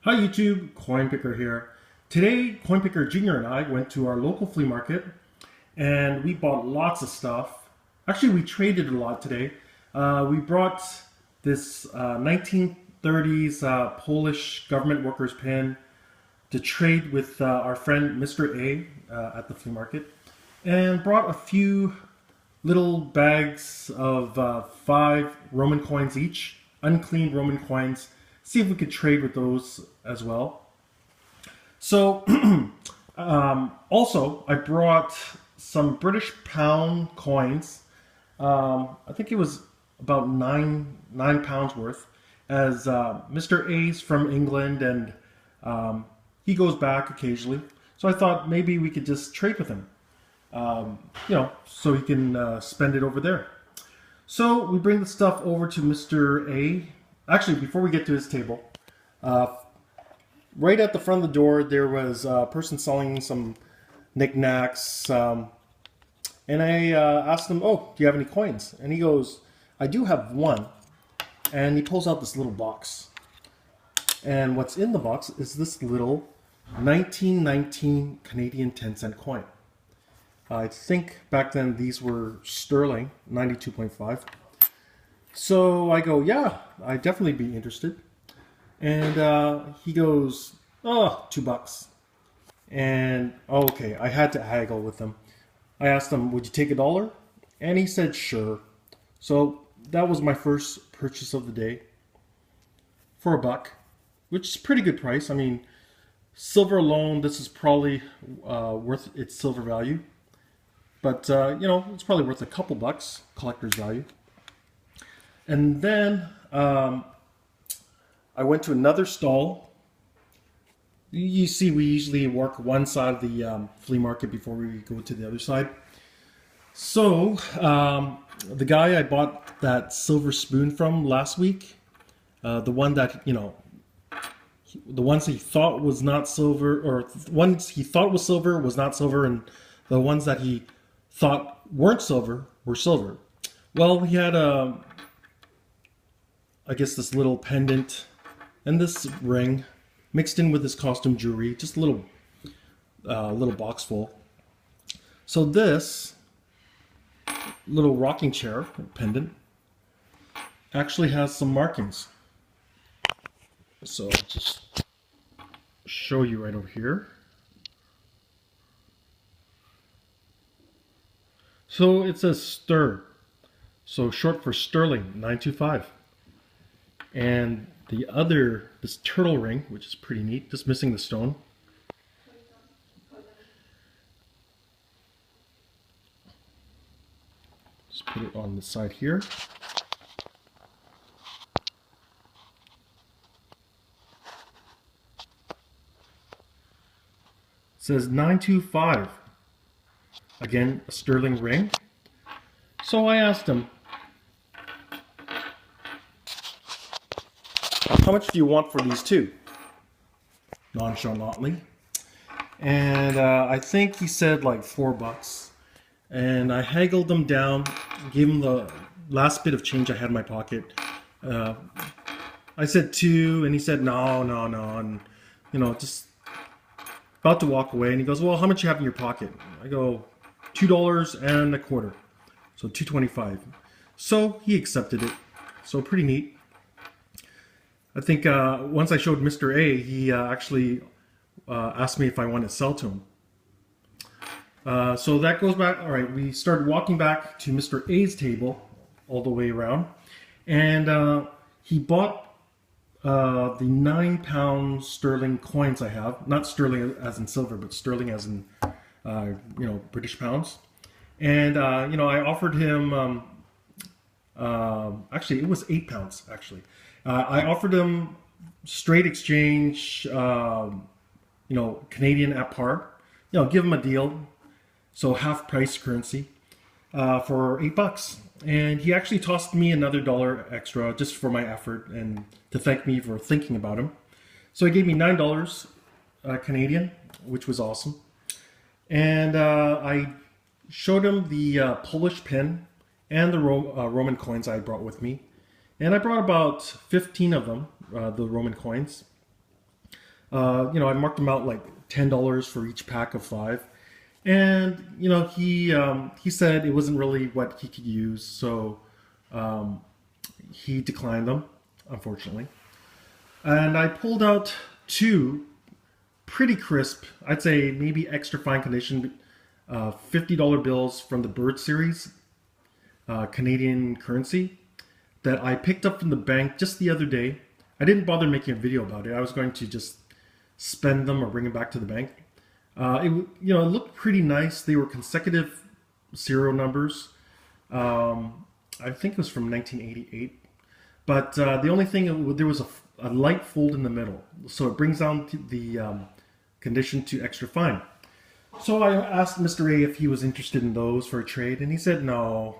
Hi YouTube, Coinpicker here. Today, Coinpicker Jr. and I went to our local flea market and we bought lots of stuff. Actually, we traded a lot today. We brought this 1930s Polish government workers pin to trade with our friend Mr. A at the flea market, and brought a few little bags of 5 Roman coins each, uncleaned Roman coins. See if we could trade with those as well. So, also, I brought some British pound coins. I think it was about nine pounds worth, as Mr. A's from England, and he goes back occasionally. So I thought maybe we could just trade with him, so he can spend it over there. So we bring the stuff over to Mr. A. Actually, before we get to his table, right at the front of the door, there was a person selling some knickknacks. And I asked him, "Oh, do you have any coins?" And he goes, "I do have one." And he pulls out this little box. And what's in the box is this little 1919 Canadian 10-cent coin. I think back then these were sterling, 92.5. So I go, yeah, I'd definitely be interested. And he goes, oh, $2. And okay, I had to haggle with him. I asked him, would you take $1? And he said, sure. So that was my first purchase of the day for $1, which is a pretty good price. I mean, silver alone, this is probably worth its silver value. But, it's probably worth a couple bucks, collector's value. And then I went to another stall. You see, we usually work one side of the flea market before we go to the other side. So the guy I bought that silver spoon from last week, the one that, the ones he thought was not silver, or the ones he thought was not silver, and the ones that he thought weren't silver were silver. Well, he had I guess this little pendant and this ring mixed in with his costume jewelry, just a little box full. So this little rocking chair pendant actually has some markings. So I'll just show you right over here. So it says STIR, so short for sterling 925. And this turtle ring, which is pretty neat, just missing the stone. Just put it on the side here. It says 925. Again, a sterling ring. So I asked him, how much do you want for these two? Nonchalantly. And I think he said like $4. And I haggled him down, gave him the last bit of change I had in my pocket. I said 2, and he said no, and just about to walk away. And he goes, well, how much you have in your pocket? I go, $2.25, so $2.25. So he accepted it. So pretty neat. I think once I showed Mr. A, he actually asked me if I wanted to sell to him. So that goes back. All right, we started walking back to Mr. A's table all the way around, and he bought the 9-pound sterling coins I have. Not sterling as in silver, but sterling as in British pounds. And I offered him. Actually, it was 8 pounds. Actually. I offered him straight exchange, Canadian at par. Give him a deal, so half price currency for $8. And he actually tossed me another $1 extra just for my effort and to thank me for thinking about him. So he gave me $9 Canadian, which was awesome. And I showed him the Polish pin and the Roman coins I brought with me. And I brought about 15 of them, the Roman coins. I marked them out like $10 for each pack of 5. And, he said it wasn't really what he could use. So he declined them, unfortunately. And I pulled out 2 pretty crisp, I'd say maybe extra fine condition, $50 bills from the Bird series, Canadian currency, that I picked up from the bank just the other day. I didn't bother making a video about it. I was going to just spend them or bring them back to the bank. It looked pretty nice. They were consecutive serial numbers. I think it was from 1988. But the only thing, there was a light fold in the middle. So it brings down the condition to extra fine. So I asked Mr. A if he was interested in those for a trade, and he said no.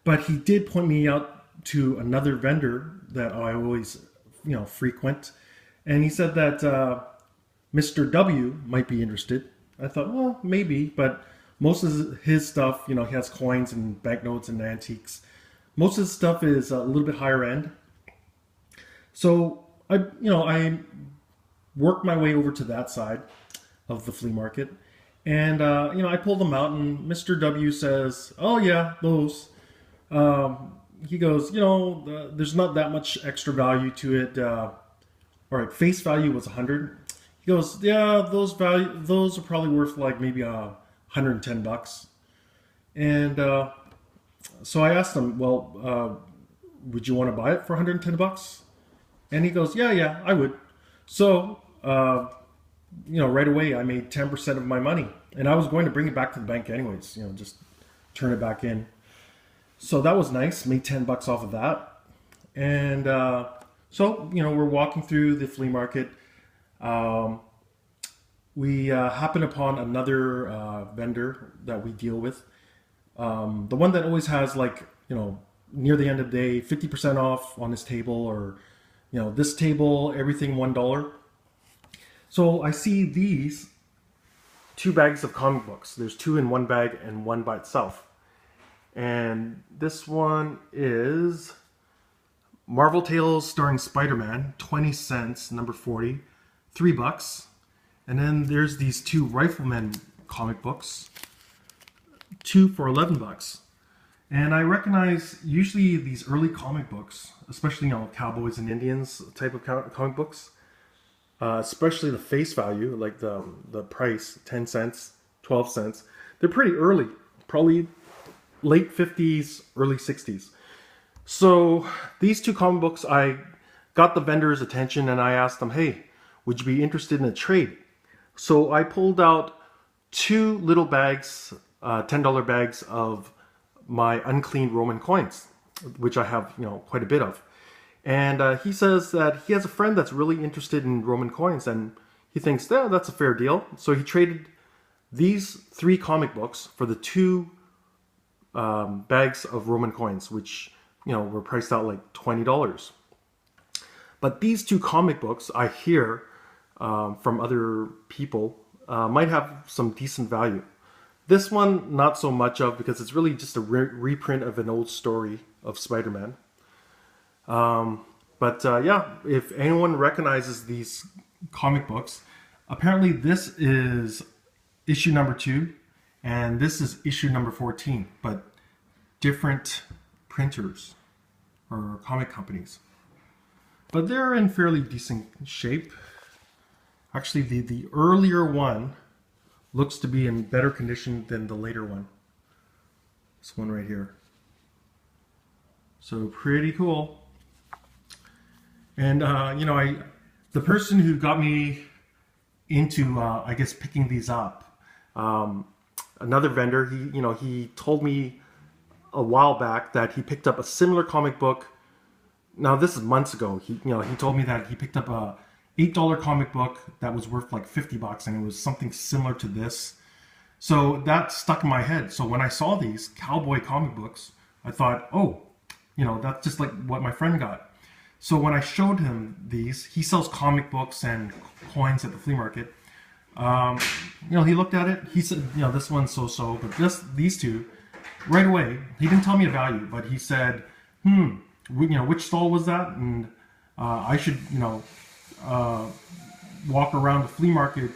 But he did point me out to another vendor that I always, frequent. And he said that Mr. W might be interested. I thought, well, maybe, but most of his stuff, he has coins and banknotes and antiques. Most of his stuff is a little bit higher end. So I worked my way over to that side of the flea market, and I pulled them out, and Mr. W says, "Oh yeah, those." He goes, there's not that much extra value to it. All right, face value was 100. He goes, yeah, those are probably worth like maybe $110. And so I asked him, well, would you want to buy it for $110? And he goes, yeah, I would. So, right away I made 10% of my money, and I was going to bring it back to the bank anyways, just turn it back in. So that was nice, made $10 off of that. And so, we're walking through the flea market. We happen upon another vendor that we deal with. The one that always has near the end of the day, 50% off on his table, or, this table, everything $1. So I see these 2 bags of comic books. There's 2 in one bag and 1 by itself. And this one is Marvel Tales starring Spider-Man, 20 cents, number 40, $3. And then there's these 2 Rifleman comic books, 2 for $11. And I recognize usually these early comic books, especially cowboys and Indians type of comic books, especially the face value, like the price, 10 cents, 12 cents. They're pretty early, probably late 50s, early 60s. So these 2 comic books, I got the vendor's attention, and I asked them, hey, would you be interested in a trade? So I pulled out 2 little bags, $10 bags of my uncleaned Roman coins, which I have quite a bit of. And he says that he has a friend that's really interested in Roman coins, and he thinks, yeah, that's a fair deal. So he traded these 3 comic books for the 2 bags of Roman coins, which were priced out like $20. But these 2 comic books, I hear from other people, might have some decent value. This one, not so much of, because it's really just a reprint of an old story of Spider-Man. Yeah, if anyone recognizes these comic books, apparently this is issue number 2. And this is issue number 14, but different printers or comic companies. But they're in fairly decent shape. Actually, the earlier one looks to be in better condition than the later one. This one right here. So pretty cool. And the person who got me into I guess picking these up, another vendor, he told me a while back that he picked up a similar comic book. Now this is months ago. He told me that he picked up a $8 comic book that was worth like $50, and it was something similar to this. So that stuck in my head. So when I saw these cowboy comic books, I thought, oh, that's just like what my friend got. So when I showed him these, he sells comic books and coins at the flea market. He looked at it. He said, this one's so-so, but these 2, right away, he didn't tell me a value, but he said, which stall was that? And I should, walk around the flea market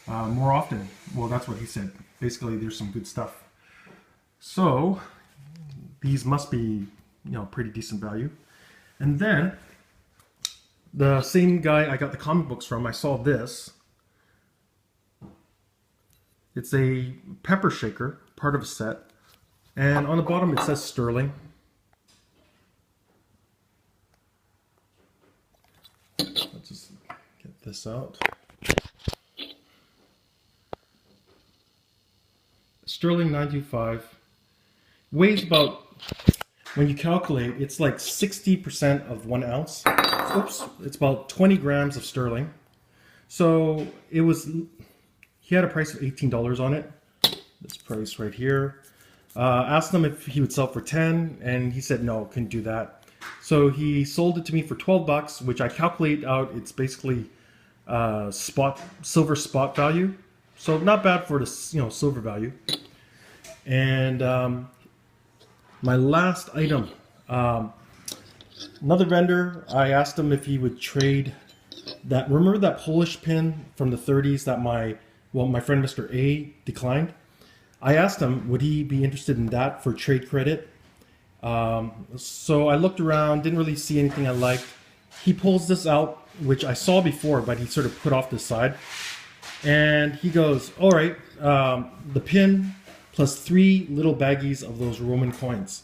more often. Well, that's what he said. Basically, there's some good stuff. So these must be, pretty decent value. And then the same guy I got the comic books from, I saw this. It's a pepper shaker, part of a set. And on the bottom it says sterling. Let's just get this out. Sterling 925. Weighs about, when you calculate, it's like 60% of 1 ounce. Oops, it's about 20 grams of sterling. So it was, he had a price of $18 on it. This price right here. Asked him if he would sell for 10, and he said no, couldn't do that. So he sold it to me for 12 bucks, which I calculate out, it's basically silver spot value. So not bad for the silver value. And my last item, another vendor, I asked him if he would trade that. Remember that Polish pin from the 30s that my friend Mr. A declined? I asked him, would he be interested in that for trade credit? So I looked around, didn't really see anything I liked. He pulls this out, which I saw before, but he sort of put off to the side. And he goes, all right, the pin plus 3 little baggies of those Roman coins.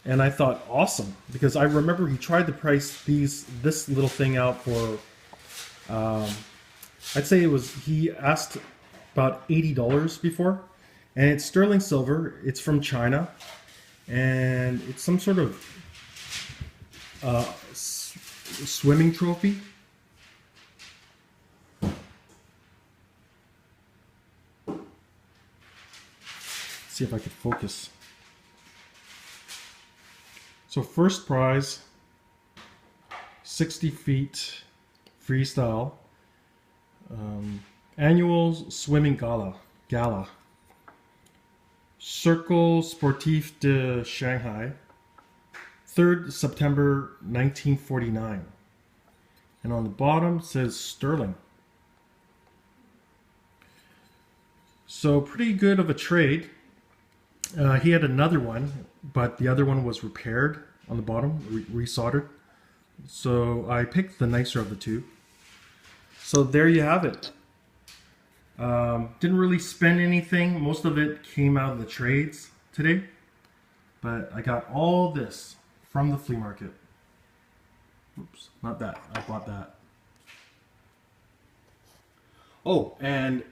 And I thought, awesome, because I remember he tried to price this little thing out for, I'd say he asked about $80 before. And it's sterling silver, it's from China, and it's some sort of swimming trophy. See if I could focus. So first prize, 60 feet freestyle, annual swimming gala. Circle Sportif de Shanghai, 3rd September 1949. And on the bottom it says sterling. So pretty good of a trade. He had another one, but the other one was repaired on the bottom, resoldered. So I picked the nicer of the two. So there you have it. Didn't really spend anything. Most of it came out of the trades today. But I got all this from the flea market. Oops, not that. I bought that. Oh, and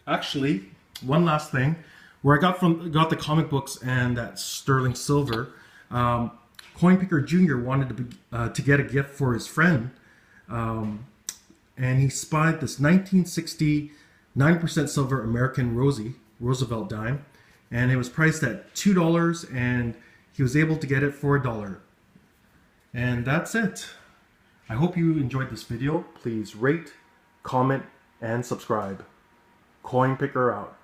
actually, one last thing. Where I got the comic books and that sterling silver, Coinpicker Jr. wanted to get a gift for his friend. And he spied this 1960 9% silver American Roosevelt dime, and it was priced at $2, and he was able to get it for $1. And that's it. I hope you enjoyed this video. Please rate, comment, and subscribe. Coinpicker out.